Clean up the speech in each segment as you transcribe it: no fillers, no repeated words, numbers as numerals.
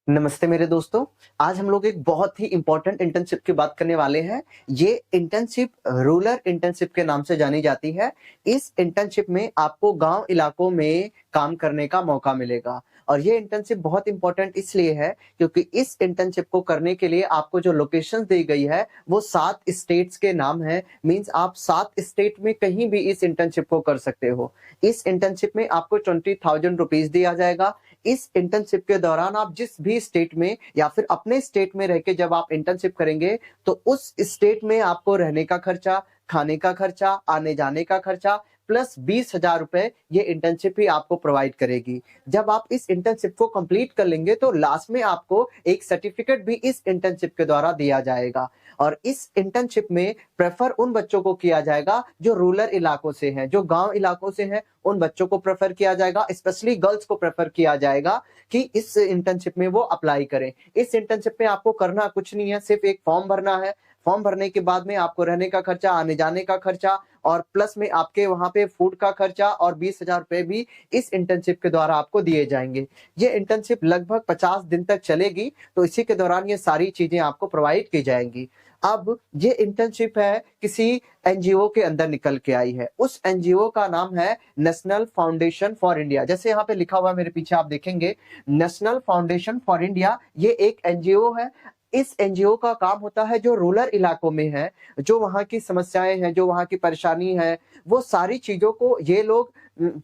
नमस्ते मेरे दोस्तों। आज हम लोग एक बहुत ही इंपॉर्टेंट इंटर्नशिप की बात करने वाले हैं। ये इंटर्नशिप रूरल इंटर्नशिप के नाम से जानी जाती है। इस इंटर्नशिप में आपको गांव इलाकों में काम करने का मौका मिलेगा और ये इंटर्नशिप बहुत इंपॉर्टेंट इसलिए है क्योंकि इस इंटर्नशिप को करने के लिए आपको जो लोकेशन दी गई है वो 7 स्टेट्स के नाम है। मींस आप 7 स्टेट में कहीं भी इस इंटर्नशिप को कर सकते हो। इस इंटर्नशिप में आपको 20,000 रुपीज दिया जाएगा। इस इंटर्नशिप के दौरान आप जिस भी स्टेट में या फिर अपने स्टेट में रह के जब आप इंटर्नशिप करेंगे तो उस स्टेट में आपको रहने का खर्चा, खाने का खर्चा, आने जाने का खर्चा प्लस 20,000 रुपए ये इंटर्नशिप ही आपको प्रोवाइड करेगी। जब आप इस इंटर्नशिप को कंप्लीट कर लेंगे तो लास्ट में आपको एक सर्टिफिकेट भी इस इंटर्नशिप के द्वारा दिया जाएगा और इस इंटर्नशिप में प्रेफर उन बच्चों को किया जाएगा जो रूरल इलाकों से हैं, जो गांव इलाकों से हैं, उन बच्चों को प्रेफर किया जाएगा। स्पेशली गर्ल्स को प्रेफर किया जाएगा कि इस इंटर्नशिप में वो अप्लाई करें। इस इंटर्नशिप में आपको करना कुछ नहीं है, सिर्फ एक फॉर्म भरना है। फॉर्म भरने के बाद में आपको रहने का खर्चा, आने जाने का खर्चा और प्लस में आपके वहां पे फूड का खर्चा और 20,000 रुपए भी इस इंटर्नशिप के द्वारा आपको दिए जाएंगे। ये इंटर्नशिप लगभग 50 दिन तक चलेगी, तो इसी के दौरान ये सारी चीजें आपको प्रोवाइड की जाएंगी। अब ये इंटर्नशिप है किसी एनजीओ के अंदर निकल के आई है। उस एनजीओ का नाम है नेशनल फाउंडेशन फॉर इंडिया। जैसे यहाँ पे लिखा हुआ मेरे पीछे आप देखेंगे, नेशनल फाउंडेशन फॉर इंडिया, ये एक एनजीओ है। इस एनजीओ का काम होता है जो रूरल इलाकों में है, जो वहां की समस्याएं हैं, जो वहां की परेशानी है, वो सारी चीजों को ये लोग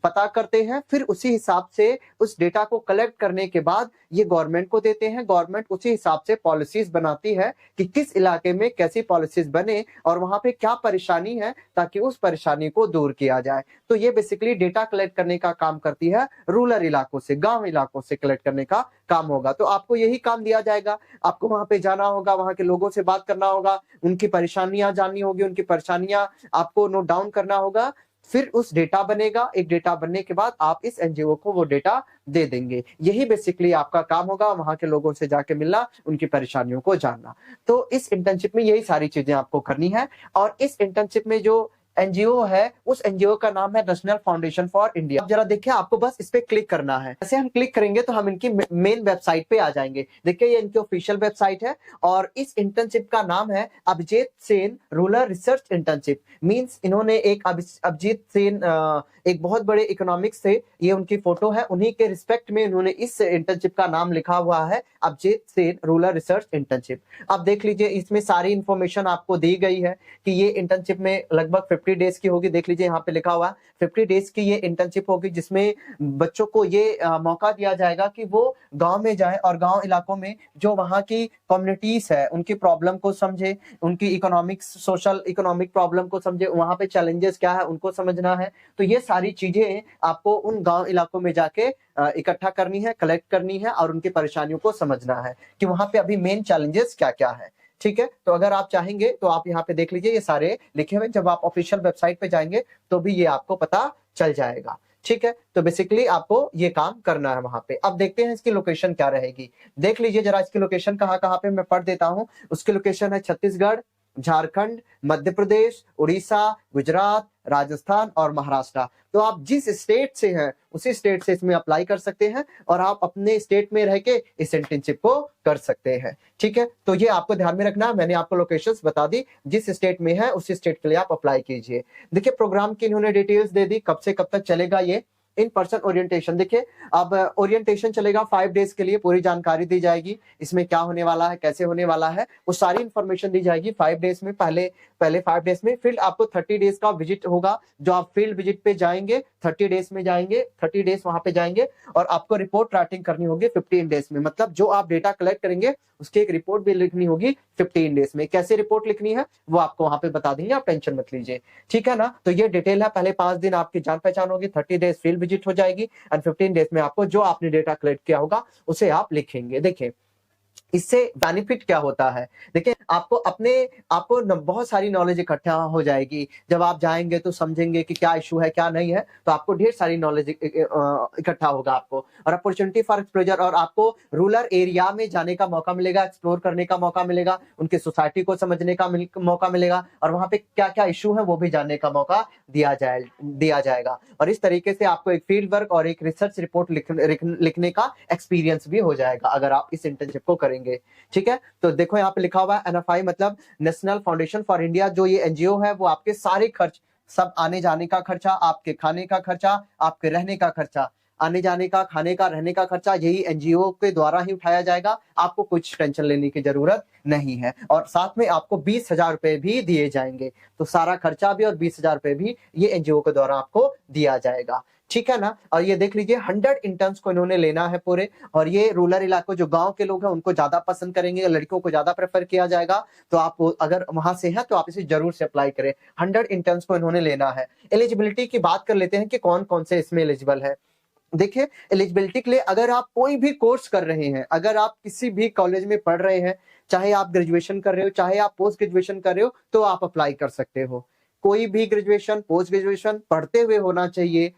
पता करते हैं। फिर उसी हिसाब से उस डेटा को कलेक्ट करने के बाद ये गवर्नमेंट को देते हैं। गवर्नमेंट उसी हिसाब से पॉलिसीज बनाती है कि किस इलाके में कैसी पॉलिसीज बने और वहां पे क्या परेशानी है ताकि उस परेशानी को दूर किया जाए। तो ये बेसिकली डेटा कलेक्ट करने का काम करती है, रूरल इलाकों से, गांव इलाकों से कलेक्ट करने का काम होगा। तो आपको यही काम दिया जाएगा। आपको वहां पे जाना होगा, वहां के लोगों से बात करना होगा, उनकी परेशानियां जाननी होगी, उनकी परेशानियां आपको नोट डाउन करना होगा। फिर उस डेटा बनेगा। एक डेटा बनने के बाद आप इस एनजीओ को वो डेटा दे देंगे। यही बेसिकली आपका काम होगा, वहां के लोगों से जाके मिलना, उनकी परेशानियों को जानना। तो इस इंटर्नशिप में यही सारी चीजें आपको करनी है और इस इंटर्नशिप में जो एनजीओ है उस एनजीओ का नाम है नेशनल फाउंडेशन फॉर इंडिया। आप जरा देखिए, आपको बस इस पे क्लिक करना है। जैसे हम क्लिक करेंगे तो हम इनकी मेन वेबसाइट पे आ जाएंगे। देखिए ये इनकी ऑफिशियल वेबसाइट है और इस इंटर्नशिप का नाम है Abhijit Sen rural research internship. Means इन्होंने एक अभिजीत सेन एक बहुत बड़े इकोनॉमिक्स से, ये उनकी फोटो है, उन्हीं के रिस्पेक्ट में इन्होंने इस इंटर्नशिप का नाम लिखा हुआ है Abhijit Sen rural research internship. अब देख लीजिए, इसमें सारी इंफॉर्मेशन आपको दी गई है कि ये इंटर्नशिप में लगभग 50 डेज की होगी। देख लीजिए यहाँ पे लिखा हुआ है 50 डेज की ये इंटर्नशिप होगी, जिसमें बच्चों को ये मौका दिया जाएगा कि वो गांव में जाए और गांव इलाकों में जो वहां की कम्युनिटीज है उनकी प्रॉब्लम को समझे, उनकी इकोनॉमिक्स, सोशल इकोनॉमिक प्रॉब्लम को समझे, वहां पे चैलेंजेस क्या है उनको समझना है। तो ये सारी चीजें आपको उन गांव इलाकों में जाके इकट्ठा करनी है, कलेक्ट करनी है और उनकी परेशानियों को समझना है कि वहां पे अभी मेन चैलेंजेस क्या क्या है। ठीक है, तो अगर आप चाहेंगे तो आप यहाँ पे देख लीजिए, ये सारे लिखे हुए, जब आप ऑफिशियल वेबसाइट पे जाएंगे तो भी ये आपको पता चल जाएगा। ठीक है, तो बेसिकली आपको ये काम करना है वहां पे। अब देखते हैं इसकी लोकेशन क्या रहेगी। देख लीजिए जरा इसकी लोकेशन कहाँ कहाँ पे, मैं पढ़ देता हूँ। उसकी लोकेशन है छत्तीसगढ़, झारखंड, मध्य प्रदेश, उड़ीसा, गुजरात, राजस्थान और महाराष्ट्र। तो आप जिस स्टेट से हैं उसी स्टेट से इसमें अप्लाई कर सकते हैं और आप अपने स्टेट में रह के इस इंटर्नशिप को कर सकते हैं। ठीक है, तो ये आपको ध्यान में रखना है। मैंने आपको लोकेशंस बता दी, जिस स्टेट में है उसी स्टेट के लिए आप अप्लाई कीजिए। देखिए प्रोग्राम की इन्होंने डिटेल्स दे दी, कब से कब तक चलेगा ये इन पर्सन ओरिएंटेशन। देखिए अब ओरिएंटेशन चलेगा 5 डेज के लिए, पूरी जानकारी दी जाएगी इसमें क्या होने वाला है, कैसे होने वाला है, वो सारी इंफॉर्मेशन दी जाएगी 5 डेज में। पहले 5 डेज में, फिर आपको 30 डेज का विजिट होगा, जो आप फील्ड विजिट पे जाएंगे 30 डेज में जाएंगे, 30 डेज वहां पे जाएंगे और आपको रिपोर्ट राइटिंग करनी होगी 15 डेज में। मतलब जो आप डेटा कलेक्ट करेंगे उसकी एक रिपोर्ट भी लिखनी होगी 15 डेज में। कैसे रिपोर्ट लिखनी है वो आपको वहां पे बता देंगे, आप टेंशन मत लीजिए। ठीक है ना, तो ये डिटेल है। पहले 5 दिन आपकी जान पहचान होगी, 30 डेज फील्ड विजिट हो जाएगी एंड 15 डेज में आपको जो आपने डेटा कलेक्ट किया होगा उसे आप लिखेंगे। देखिए इससे बेनिफिट क्या होता है? देखिए, आपको बहुत सारी नॉलेज इकट्ठा हो जाएगी। जब आप जाएँगे तो समझेंगे कि क्या इश्यू है, क्या नहीं है, तो आपको ढेर सारी नॉलेज इकट्ठा होगा आपको, और अपॉर्च्युनिटी फॉर एक्सपोज़र, और आपको रूरल एरिया में जाने का मौका मिलेगा, एक्सप्लोर करने का मौका मिलेगा, उनकी सोसाइटी को समझने का मौका मिलेगा, और वहाँ पे क्या-क्या इश्यू है वो भी जानने का मौका दिया जाएगा। और इस तरीके से आपको एक फील्ड वर्क और एक रिसर्च रिपोर्ट लिखने का एक्सपीरियंस भी हो जाएगा अगर आप इस इंटर्नशिप को करेंगे। ठीक है? तो देखो यहाँ पे लिखा हुआ है एनएफआई मतलब नेशनल फाउंडेशन फॉर इंडिया, जो ये एनजीओ है वो आपके सारे खर्च, सब आने जाने का खर्चा, आपके खाने का खर्चा, आपके रहने का खर्चा, आने जाने का, खाने का, रहने का खर्चा यही एनजीओ के द्वारा ही उठाया जाएगा। आपको कुछ टेंशन लेने की जरूरत नहीं है, और साथ में आपको 20,000 रुपए भी दिए जाएंगे। तो सारा खर्चा भी और 20,000 रुपए भी ये एनजीओ के द्वारा आपको दिया जाएगा। ठीक है ना? और ये देख लीजिए 100 इंटर्न्स को इन्होंने लेना है पूरे, और ये रूरल इलाकों, जो गांव के लोग हैं उनको ज्यादा पसंद करेंगे, लड़कियों को ज्यादा प्रेफर किया जाएगा। तो आप अगर वहां से हैं तो आप इसे जरूर से अप्लाई करें। 100 इंटर्न्स को इन्होंने लेना है। एलिजिबिलिटी की बात कर लेते हैं कि कौन कौन से इसमें एलिजिबल है। देखिए, एलिजिबिलिटी के लिए अगर आप कोई भी कोर्स कर रहे हैं, अगर आप किसी भी कॉलेज में पढ़ रहे हैं, चाहे आप ग्रेजुएशन कर रहे हो, चाहे आप पोस्ट ग्रेजुएशन कर रहे हो, तो आप अप्लाई कर सकते हो। कोई भी ग्रेजुएशन, पोस्ट ग्रेजुएशन पढ़ते हुए होना चाहिए,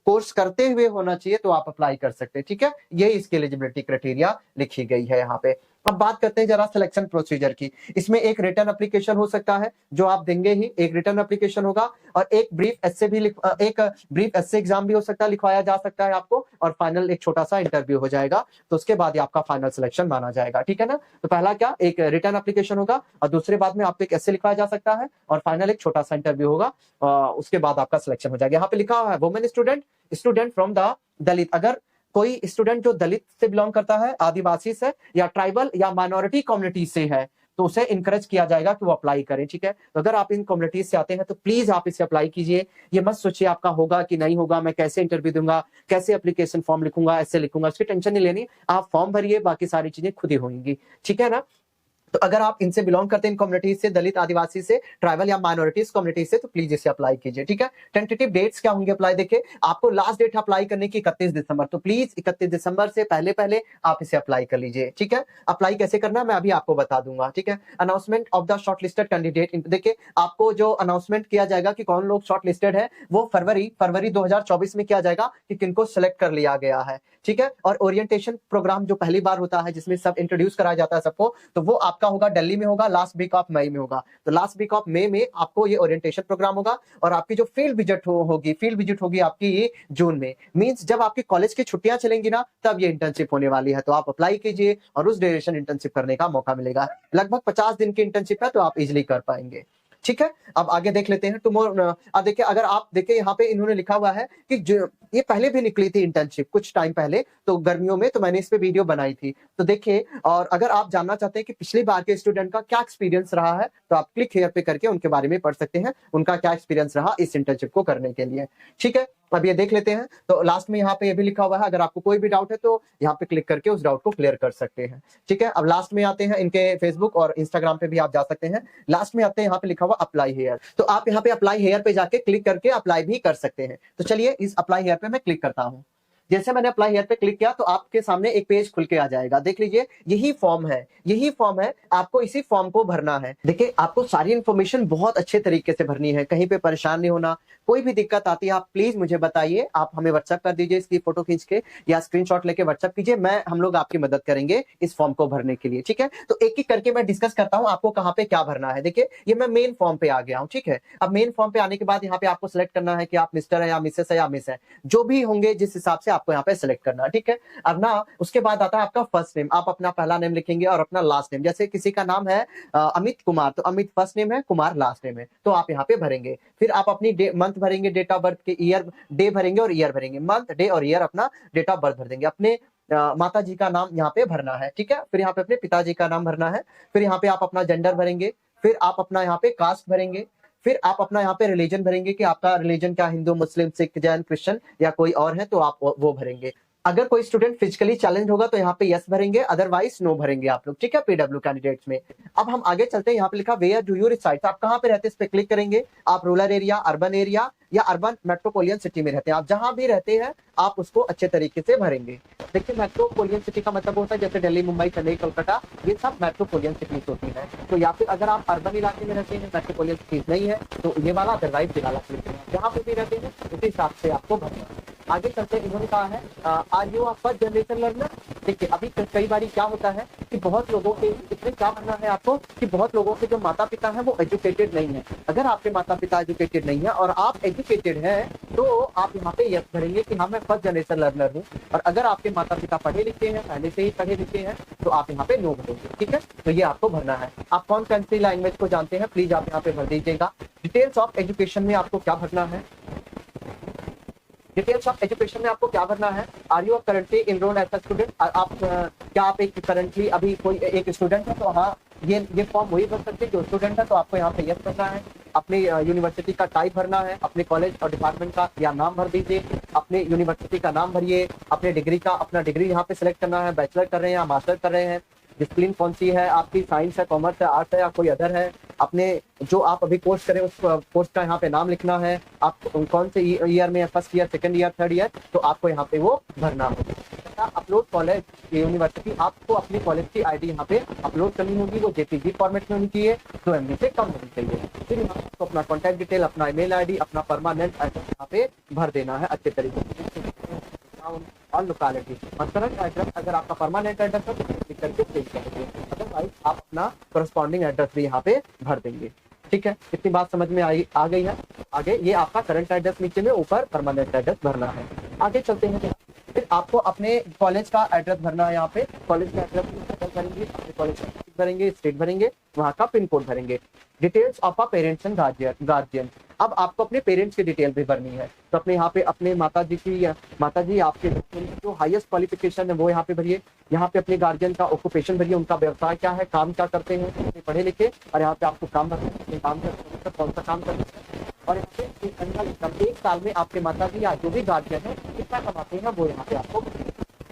कोर्स करते हुए होना चाहिए, तो आप अप्लाई कर सकते हैं। ठीक है? यही इसकी एलिजिबिलिटी क्राइटेरिया लिखी गई है यहाँ पे। अब बात करते हैं जरा सिलेक्शन प्रोसीजर की। इसमें एक रिटर्न एप्लीकेशन हो सकता है जो आप देंगे ही, एक रिटर्न एप्लीकेशन होगा, और एक ब्रीफ एस्से एग्जाम भी हो सकता है, लिखवाया जा सकता है आपको, और फाइनल एक छोटा सा इंटरव्यू हो जाएगा। तो उसके बाद ही आपका फाइनल सिलेक्शन माना जाएगा। ठीक है ना? तो पहला क्या, एक रिटर्न एप्लीकेशन होगा, और दूसरे बाद में आपको एक एस्से लिखवाया जा सकता है, और फाइनल एक छोटा सा इंटरव्यू होगा, उसके बाद आपका सिलेक्शन हो जाएगा। यहाँ पे लिखा हुआ है वुमेन स्टूडेंट फ्रॉम द दलित। अगर कोई स्टूडेंट जो दलित से बिलोंग करता है, आदिवासी से या ट्राइबल या माइनॉरिटी कम्युनिटी से है, तो उसे इंकरेज किया जाएगा कि वो अप्लाई करें। ठीक है? तो अगर आप इन कम्युनिटीज से आते हैं तो प्लीज आप इसे अप्लाई कीजिए। ये मत सोचिए आपका होगा कि नहीं होगा, मैं कैसे इंटरव्यू दूंगा, कैसे एप्लीकेशन फॉर्म लिखूंगा, ऐसे लिखूंगा, उसकी टेंशन नहीं लेनी। आप फॉर्म भरिए, बाकी सारी चीजें खुद ही होंगी। ठीक है ना? तो अगर आप इनसे बिलोंग करते हैं, इन कम्युनिटीज से, दलित, आदिवासी से, ट्राइबल या माइनॉरिटीज कम्युनिटी से, तो प्लीज इसे अप्लाई कीजिए। ठीक है? टेंटेटिव डेट्स क्या होंगे अप्लाई, देखिए आपको लास्ट डेट अप्लाई करने की 31 दिसंबर, तो प्लीज 31 दिसंबर से पहले पहले आप इसे अप्लाई कर लीजिए। ठीक है? अप्लाई कैसे करना है मैं अभी आपको बता दूंगा। ठीक है? Announcement of the short listed candidate, देखिए आपको जो अनाउंसमेंट किया जाएगा कि कौन लोग शॉर्ट लिस्टेड है, वो फरवरी 2024 में किया जाएगा कि किनको सिलेक्ट कर लिया गया है। ठीक है? और ओरिएंटेशन प्रोग्राम जो पहली बार होता है, जिसमें सब इंट्रोड्यूस कराया जाता है सबको, तो वो आपका होगा दिल्ली में, होगा लास्ट वीक ऑफ मई में होगा। तो लास्ट वीक ऑफ मई में आपको ये ओरिएंटेशन प्रोग्राम होगा, और आपकी जो फील्ड विजिट होगी आपकी ये जून में। मींस जब आपके कॉलेज की छुट्टियां चलेंगी ना, तब ये इंटर्नशिप होने वाली है। तो आप अप्लाई कीजिए और उस ड्यूरेशन इंटर्नशिप करने का मौका मिलेगा। लगभग 50 दिन की इंटर्नशिप है, तो आप इजिली कर पाएंगे। ठीक है? अब आगे देख लेते हैं टुमारो। अब देखिए, अगर आप देखिए यहाँ पे इन्होंने लिखा हुआ है कि ये पहले भी निकली थी इंटर्नशिप कुछ टाइम पहले, तो गर्मियों में, तो मैंने इस पे वीडियो बनाई थी, तो देखिए। और अगर आप जानना चाहते हैं कि पिछली बार के स्टूडेंट का क्या एक्सपीरियंस रहा है, तो आप क्लिक हियर पे करके उनके बारे में पढ़ सकते हैं, उनका क्या एक्सपीरियंस रहा इस इंटर्नशिप को करने के लिए। ठीक है? अब ये देख लेते हैं। तो लास्ट में यहाँ पे ये भी लिखा हुआ है, अगर आपको कोई भी डाउट है तो यहाँ पे क्लिक करके उस डाउट को क्लियर कर सकते हैं। ठीक है? अब लास्ट में आते हैं, इनके फेसबुक और इंस्टाग्राम पे भी आप जा सकते हैं। लास्ट में आते हैं, यहाँ पे लिखा हुआ अप्लाई हेयर, तो आप यहाँ पे अप्लाई हेयर पे जाके क्लिक करके अप्लाई भी कर सकते हैं। तो चलिए इस अप्लाई हेयर पे मैं क्लिक करता हूँ। जैसे मैंने अप्लाई हियर पे क्लिक किया तो आपके सामने एक पेज खुल के आ जाएगा। देख लीजिए, यही फॉर्म है, आपको इसी फॉर्म को भरना है। देखिए, आपको सारी इंफॉर्मेशन बहुत अच्छे तरीके से भरनी है, कहीं पे परेशान नहीं होना। कोई भी दिक्कत आती है आप प्लीज मुझे बताइए, आप हमें व्हाट्सएप कर दीजिए, इसकी फोटो खींच के या स्क्रीनशॉट लेके व्हाट्सएप कीजिए, हम लोग आपकी मदद करेंगे इस फॉर्म को भरने के लिए। ठीक है? तो एक एक करके मैं डिस्कस करता हूँ आपको कहाँ पे क्या भरना है। देखिए, ये मैं मेन फॉर्म पे आ गया हूँ। ठीक है? अब मेन फॉर्म पे आने के बाद यहाँ पे आपको सिलेक्ट करना है कि आप मिस्टर है या मिसेस है या मिस है, जो भी होंगे जिस हिसाब से आपको यहाँ पे सिलेक्ट करना। ठीक है? अब ना उसके बाद आता है आपका फर्स्ट नेम, आप अपना पहला नेम लिखेंगे और अपना लास्ट नेम। जैसे किसी का नाम है अमित कुमार, तो अमित फर्स्ट नेम है, कुमार लास्ट नेम है, तो आप यहाँ पे भरेंगे। फिर आप अपनी मंथ भरेंगे, डेट ऑफ बर्थ के ईयर, डे भरेंगे और ईयर भरेंगे, मंथ, डे और ईयर, अपना डेट ऑफ बर्थ भर देंगे। अपने माता जी का नाम यहाँ पे भरना है। ठीक है? फिर यहाँ पे अपने पिताजी का नाम भरना है। फिर यहाँ पे आप अपना जेंडर भरेंगे। फिर आप अपना यहाँ पे कास्ट भरेंगे। फिर आप अपना यहाँ पे रिलीजन भरेंगे कि आपका रिलीजन क्या, हिंदू, मुस्लिम, सिख, जैन, क्रिश्चियन या कोई और है, तो आप वो भरेंगे। अगर कोई स्टूडेंट फिजिकली चैलेंज होगा तो यहाँ पे यस भरेंगे, अदरवाइज नो भरेंगे आप लोग। ठीक है? पीडब्ल्यू कैंडिडेट्स में। अब हम आगे चलते हैं, यहाँ पे लिखा वेयर डू यू रिसाइड, तो आप कहाँ पे रहते हैं इस पे क्लिक करेंगे। आप रूरल एरिया, अर्बन एरिया या अर्बन मेट्रोपोलियन सिटी में रहते हैं, आप जहां भी रहते हैं आप उसको अच्छे तरीके से भरेंगे। देखिए मेट्रोपोलियन सिटी का मतलब होता है जैसे दिल्ली, मुंबई, चेन्नई, कोलकाता, ये सब मेट्रोपोलियन सिटीज होती है। तो या फिर अगर आप अर्बन इलाके में रहते हैं, मेट्रोपोलियन सिटीज नहीं है, तो ये वाला अदरवाइज दिलाला जहाँ पे भी रहते हैं उसी हिसाब से आपको भरना है। आगे चलते इन्होंने कहा है are you first generation learner. देखिए अभी कई बार क्या होता है कि बहुत लोगों के, इसमें क्या करना है आपको कि बहुत लोगों के जो माता पिता हैं वो एजुकेटेड नहीं है। अगर आपके माता पिता एजुकेटेड नहीं है और आप एजुकेटेड हैं तो आप यहाँ पे यस करेंगे कि हाँ मैं फर्स्ट जनरेशन लर्नर हूँ। और अगर आपके माता पिता पढ़े लिखे हैं, पहले से ही पढ़े लिखे हैं, तो आप यहाँ पे नो भरेंगे। ठीक है, तो ये आपको भरना है। आप कौन कौन सी लैंग्वेज को जानते हैं प्लीज आप यहाँ पे भर दीजिएगा। डिटेल्स ऑफ एजुकेशन में आपको क्या भरना है, डिटेल्स ऑफ एजुकेशन में आपको क्या भरना है। Are you currently enrolled as a student, आप क्या आप एक करंटली अभी कोई एक स्टूडेंट है, तो हाँ ये फॉर्म वही भर सकते हैं जो स्टूडेंट है, तो आपको यहाँ पे यस करना है। अपनी यूनिवर्सिटी का टाइप भरना है, अपने कॉलेज और डिपार्टमेंट का या नाम भर दीजिए, अपने यूनिवर्सिटी का नाम भरिए, अपने डिग्री का अपना डिग्री यहाँ पे सिलेक्ट करना है, बैचलर कर रहे हैं या मास्टर कर रहे हैं, डिसिप्लिन कौन सी है आपकी, साइंस है, कॉमर्स है, आर्ट्स है या कोई अदर है, अपने जो आप अभी कोर्स करें उस कोर्स का यहाँ पे नाम लिखना है, आप कौन से ईयर में, first year, second year, third year, तो आपको यहाँ पे वो भरना होगा। अपलोड कॉलेज यूनिवर्सिटी, आपको अपनी कॉलेज की आईडी यहाँ पे अपलोड करनी होगी, वो जेपीजी फॉर्मेट में होनी चाहिए, 2 MB से कम होनी चाहिए। फिर यहाँ आपको अपना कॉन्टैक्ट डिटेल, अपना ईमेल आईडी, अपना परमानेंट एड्रेस यहाँ पे भर देना है अच्छे तरीके से और लोकेलिटी। करंट एड्रेस अगर आपका परमानेंट एड्रेस है तो क्लिक करके चेंज कर देंगे, अदरवाइज आप अपना करस्पॉन्डिंग एड्रेस भी यहाँ पे भर देंगे। ठीक है, इतनी बात समझ में आ गई है। आगे ये आपका करंट एड्रेस नीचे में, ऊपर परमानेंट एड्रेस भरना है। आगे चलते हैं, फिर आपको अपने कॉलेज का एड्रेस भरना है। यहाँ पे कॉलेज का एड्रेस भरेंगे, अपने कॉलेज का भरेंगे, स्टेट भरेंगे, वहाँ का पिन कोड भरेंगे। Details of a parents and guardian, अब आपको अपने पेरेंट्स की डिटेल भी भरनी है, तो अपने यहाँ पे अपने माता जी आपके जो हाईएस्ट क्वालिफिकेशन है वो यहाँ पे भरिए। यहाँ पे अपने गार्जियन का ऑक्यूपेशन भरिए, उनका व्यवसाय क्या है, काम क्या करते हैं, पढ़े लिखे, और यहाँ पे आपको काम भरना है, काम करते कौन सा काम करते हैं, और यहाँ पे एनुअल इनकम, एक साल में आपके माता जी या जो भी गार्जियन है कितना कमाते हैं वो यहाँ पे आपको।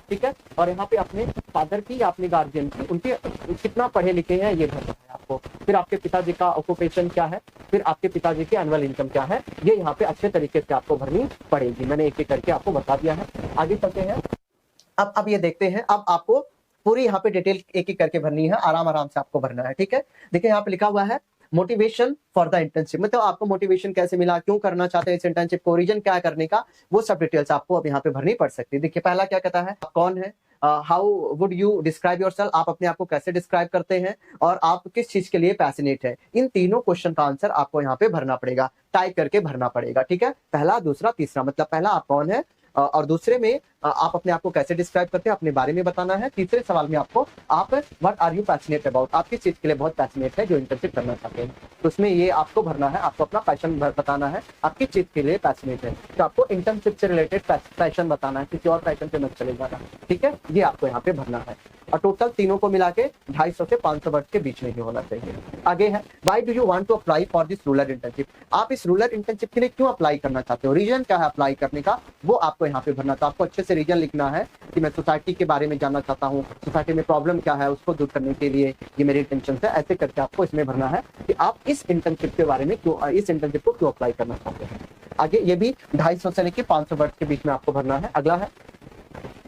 ठीक है, और यहाँ पे अपने फादर की या अपने गार्जियन की, उनके कितना पढ़े लिखे हैं ये भरना है आपको। फिर आपके पिताजी का ऑक्यूपेशन क्या है, फिर आपके पिताजी की एनुअल इनकम क्या है, ये यहाँ पे अच्छे तरीके से आपको भरनी पड़ेगी। मैंने एक एक करके आपको बता दिया है। आगे चलते हैं, अब ये देखते हैं, अब आपको पूरी यहाँ पे डिटेल एक एक करके भरनी है, आराम से आपको भरना है। ठीक है, देखिए यहाँ पे लिखा हुआ है मोटिवेशन फॉर द इंटर्नशिप, मतलब आपको मोटिवेशन कैसे मिला, क्यों करना चाहते हैं इस इंटर्नशिप को, रीजन क्या है करने का, वो सब डिटेल्स आपको अब यहाँ पे भरनी पड़ सकती है। देखिए पहला क्या कहता है, आप कौन है, how would you describe yourself, आप अपने आप को कैसे डिस्क्राइब करते हैं, और आप किस चीज के लिए पैशनेट है। इन तीनों क्वेश्चन का आंसर आपको यहाँ पे भरना पड़ेगा, टाइप करके भरना पड़ेगा। ठीक है, पहला, दूसरा, तीसरा, मतलब पहला आप कौन है, और दूसरे में आप अपने आप को कैसे डिस्क्राइब करते हैं, अपने बारे में बताना है। तीसरे सवाल में आपको आप what are you passionate about, आप किस चीज के लिए बहुत पैशनेट है जो इंटर्नशिप करना चाहते हैं, तो उसमें ये आपको भरना है, आपको अपना पैशन बताना है, आप किस चीज के लिए पैशनेट है, तो आपको इंटर्नशिप से रिलेटेड पैशन बताना है, किसी और पैशन पे मत चले जाना। ठीक है, ये आपको यहाँ पे भरना है, और टोटल तीनों को मिला के 250 से 500 वर्ड के बीच में ही होना चाहिए। आगे है, why do you want to apply for this rural internship, आप इस रूरल इंटर्नशिप के लिए क्यों अप्लाई करना चाहते हो, रीजन क्या है अप्लाई करने का, वो आपको यहाँ पे भरना। तो आपको अच्छे से रीजन लिखना है कि मैं सोसाइटी के बारे में जानना चाहता हूँ, सोसाइटी में प्रॉब्लम क्या है उसको दूर करने के लिए ये मेरी इंटेंशन है, ऐसे करके आपको इसमें भरना है कि आप इस इंटर्नशिप के बारे में क्यों, इस इंटर्नशिप को क्यों अप्लाई करना चाहते हैं। आगे ये भी 250 से लेकर 500 वर्ड के बीच में आपको भरना है। अगला है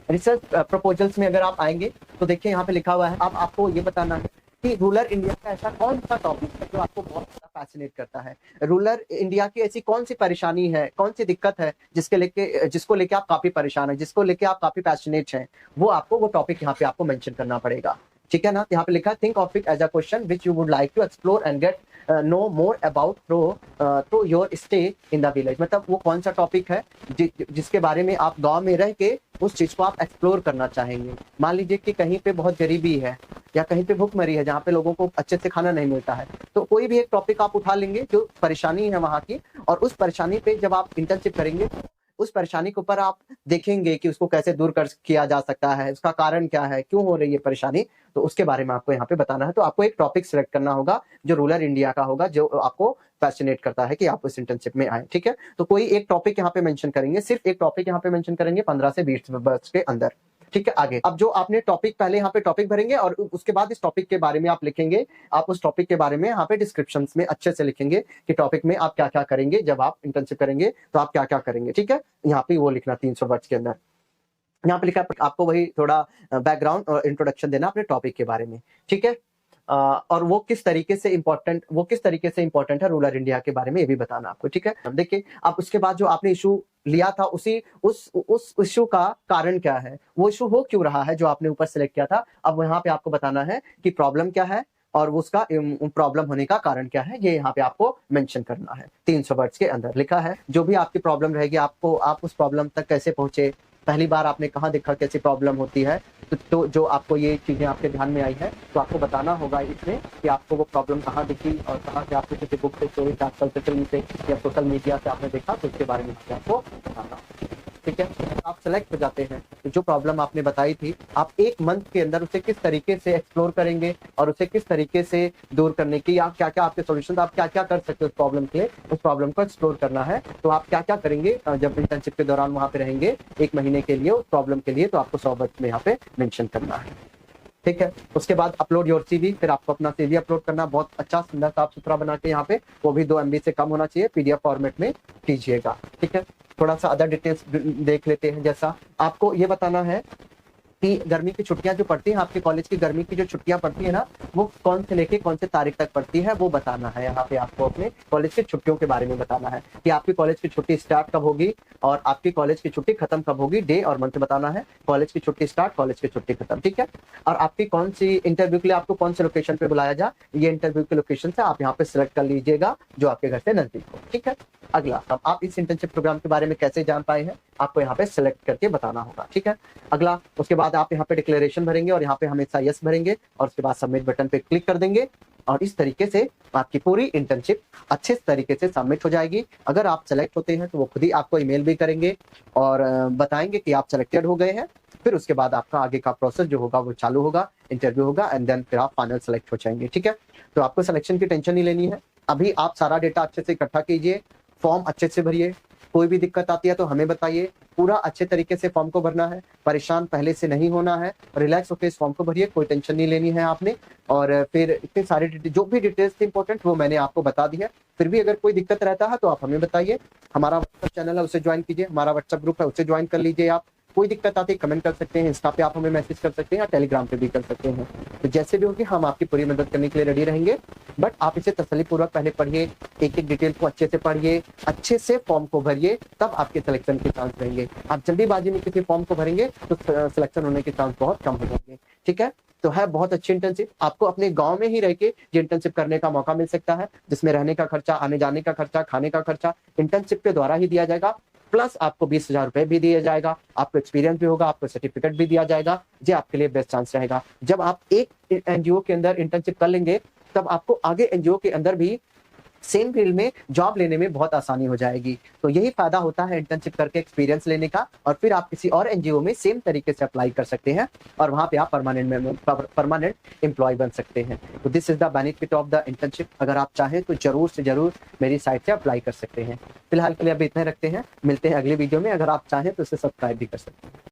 रिसर्च प्रपोजल्स में अगर आप आएंगे तो देखिए यहाँ पे लिखा हुआ है, अब आपको ये बताना है कि रूरल इंडिया का ऐसा कौन सा टॉपिक है जो आपको बहुत ज्यादा फैसिनेट करता है, रूरल इंडिया की ऐसी कौन सी परेशानी है, कौन सी दिक्कत है जिसको लेके आप काफी परेशान है, जिसको लेके आप काफी पैशनेट हैं, वो आपको वो टॉपिक यहाँ पे आपको मेंशन करना पड़ेगा। ठीक है ना, यहाँ पे लिखा है think of it as a question which you would like to explore and get know more about through your stay in the village, मतलब वो कौन सा टॉपिक है जिसके बारे में आप गांव में रह के उस चीज को आप एक्सप्लोर करना चाहेंगे। मान लीजिए कि कहीं पे बहुत गरीबी है या कहीं पे भूखमरी है जहाँ पे लोगों को अच्छे से खाना नहीं मिलता है, तो कोई भी एक टॉपिक आप उठा लेंगे जो परेशानी है वहाँ की, और उस परेशानी पे जब आप इंटर्नशिप करेंगे उस परेशानी के ऊपर आप देखेंगे कि उसको कैसे दूर कर किया जा सकता है, उसका कारण क्या है, क्यों हो रही है परेशानी, तो उसके बारे में आपको यहाँ पे बताना है। तो आपको एक टॉपिक सिलेक्ट करना होगा जो रूरल इंडिया का होगा, जो आपको पैशनेट करता है कि आप उस इंटर्नशिप में आए। ठीक है, तो कोई एक टॉपिक यहाँ पे मेंशन करेंगे, सिर्फ एक टॉपिक यहाँ पे मेंशन करेंगे 15 से 20 वर्ड्स के अंदर। ठीक है। आगे अब जो आपने टॉपिक पहले यहाँ पे टॉपिक भरेंगे और उसके बाद इस टॉपिक के बारे में आप लिखेंगे, आप उस टॉपिक के बारे में यहाँ पे डिस्क्रिप्शन में अच्छे से लिखेंगे कि टॉपिक में आप क्या क्या करेंगे, जब आप इंटर्नशिप करेंगे तो आप क्या क्या करेंगे। ठीक है, यहाँ पे वो लिखना 300 वर्ड्स के अंदर। यहाँ पे लिखा आपको वही थोड़ा बैकग्राउंड और इंट्रोडक्शन देना अपने टॉपिक के बारे में। ठीक है, और वो किस तरीके से इंपॉर्टेंट है रूरल इंडिया के बारे में, ये भी बताना आपको। ठीक है, अब देखिए अब उसके बाद जो आपने इशू लिया था उस इशू का कारण क्या है, वो इशू हो क्यों रहा है जो आपने ऊपर सेलेक्ट किया था। अब यहाँ पे आपको बताना है कि प्रॉब्लम क्या है और उसका प्रॉब्लम होने का कारण क्या है, ये यहाँ पे आपको मेंशन करना है। 300 वर्ड्स के अंदर लिखा है जो भी आपकी प्रॉब्लम रहेगी, आपको आप उस प्रॉब्लम तक कैसे पहुंचे, पहली बार आपने कहाँ देखा कैसी प्रॉब्लम होती है, तो जो आपको ये चीजें आपके ध्यान में आई है तो आपको बताना होगा इसमें कि आपको वो प्रॉब्लम कहाँ दिखी और कहाँ से आपने किसी बुक से, स्टोरी से, फिल्म से या सोशल मीडिया से आपने देखा, तो उसके बारे में आपको बताना। ठीक है, आप सेलेक्ट हो जाते हैं तो जो प्रॉब्लम आपने बताई थी आप 1 मंथ के अंदर उसे किस तरीके से एक्सप्लोर करेंगे और उसे किस तरीके से दूर करने की, या क्या क्या आपके सॉल्यूशन, आप क्या क्या कर सकते हो उस प्रॉब्लम के लिए, उस प्रॉब्लम को एक्सप्लोर करना है। तो आप क्या क्या करेंगे जब इंटर्नशिप के दौरान वहां पे रहेंगे 1 महीने के लिए उस प्रॉब्लम के लिए, तो आपको 100 वर्ड्स में यहाँ पे मेंशन करना है। ठीक है, उसके बाद अपलोड योर सीवी, फिर आपको अपना सीवी अपलोड करना, बहुत अच्छा सुंदर साफ सुथरा बना के यहाँ पे, वो भी 2 MB से कम होना चाहिए, PDF फॉर्मेट में कीजिएगा। ठीक है, थोड़ा सा अदर डिटेल्स देख लेते हैं। जैसा आपको ये बताना है कि गर्मी की छुट्टियां जो पड़ती हैं, आपके कॉलेज की गर्मी की जो छुट्टियां पड़ती है ना, वो कौन से लेके कौन से तारीख तक पड़ती है वो बताना है। यहाँ पे आपको अपने कॉलेज की छुट्टियों के बारे में बताना है कि आपकी कॉलेज की छुट्टी स्टार्ट कब होगी और आपकी कॉलेज की छुट्टी खत्म कब होगी, डे और मंथ बताना है, कॉलेज की छुट्टी स्टार्ट, कॉलेज की छुट्टी खत्म। ठीक है, और आपकी कौन सी इंटरव्यू के लिए आपको कौन से लोकेशन पे बुलाया जा, ये इंटरव्यू के लोकेशन से आप यहाँ पे सिलेक्ट कर लीजिएगा जो आपके घर से नजदीक हो। ठीक है, अगला अब आप इस इंटर्नशिप प्रोग्राम के बारे में कैसे जान पाए हैं आपको यहाँ पे सिलेक्ट करके बताना होगा। ठीक है, अगला उसके बाद आप यहाँ पे डिक्लेरेशन भरेंगे और यहाँ पे हमेशा यस भरेंगे और उसके बाद सबमिट बटन पे क्लिक कर देंगे और इस तरीके से आपकी पूरी इंटर्नशिप अच्छे तरीके से सबमिट हो जाएगी। अगर आप सेलेक्ट होते हैं तो वो खुद ही आपको ईमेल भी करेंगे और बताएंगे कि आप सेलेक्टेड हो गए हैं। फिर उसके बाद आपका आगे का प्रोसेस जो होगा वो चालू होगा, इंटरव्यू होगा एंड देन फिर आप फाइनल सेलेक्ट हो जाएंगे। ठीक है, तो आपको सिलेक्शन की टेंशन नहीं लेनी है। अभी आप सारा डेटा अच्छे से इकट्ठा कीजिए, फॉर्म अच्छे से भरिए, कोई भी दिक्कत आती है तो हमें बताइए, पूरा अच्छे तरीके से फॉर्म को भरना है, परेशान पहले से नहीं होना है, रिलैक्स होकर इस फॉर्म को भरिए, कोई टेंशन नहीं लेनी है आपने। और फिर इतने सारे जो भी डिटेल्स थे इंपॉर्टेंट वो मैंने आपको बता दी है। फिर भी अगर कोई दिक्कत रहता है तो आप हमें बताइए, हमारा व्हाट्सएप चैनल है उसे ज्वाइन कीजिए, हमारा व्हाट्सएप ग्रुप है उसे ज्वाइन कर लीजिए। आप कोई दिक्कत आती है कमेंट कर सकते हैं, इंस्टा पे आप हमें मैसेज कर सकते हैं या टेलीग्राम पे भी कर सकते हैं। तो जैसे भी होगी हम आपकी पूरी मदद करने के लिए रेडी रहेंगे। बट आप इसे तसल्लीपूर्वक पहले पढ़िए, एक एक डिटेल को अच्छे से पढ़िए, अच्छे से फॉर्म को भरिए, तब आपके सिलेक्शन के चांस रहेंगे। आप जल्दीबाजी में किसी फॉर्म को भरेंगे तो सिलेक्शन होने के चांस बहुत कम हो जाएंगे। ठीक है, तो है बहुत अच्छी इंटर्नशिप, आपको अपने गांव में ही रह के ये इंटर्नशिप करने का मौका मिल सकता है, जिसमें रहने का खर्चा, आने जाने का खर्चा, खाने का खर्चा इंटर्नशिप के द्वारा ही दिया जाएगा। प्लस आपको 20,000 रुपए भी दिया जाएगा, आपको एक्सपीरियंस भी होगा, आपको सर्टिफिकेट भी दिया जाएगा। ये आपके लिए बेस्ट चांस रहेगा। जब आप एक एनजीओ के अंदर इंटर्नशिप कर लेंगे तब आपको आगे एनजीओ के अंदर भी सेम फील्ड में जॉब लेने में बहुत आसानी हो जाएगी। तो यही फायदा होता है इंटर्नशिप करके एक्सपीरियंस लेने का, और फिर आप किसी और एनजीओ में सेम तरीके से अप्लाई कर सकते हैं और वहां पे आप परमानेंट एम्प्लॉय बन सकते हैं। तो this is the benefit of the internship. अगर आप चाहें तो जरूर से जरूर मेरी साइट से अप्लाई कर सकते हैं। फिलहाल के लिए अभी इतने रखते हैं, मिलते हैं अगले वीडियो में। अगर आप चाहें तो इसे सब्सक्राइब भी कर सकते हैं।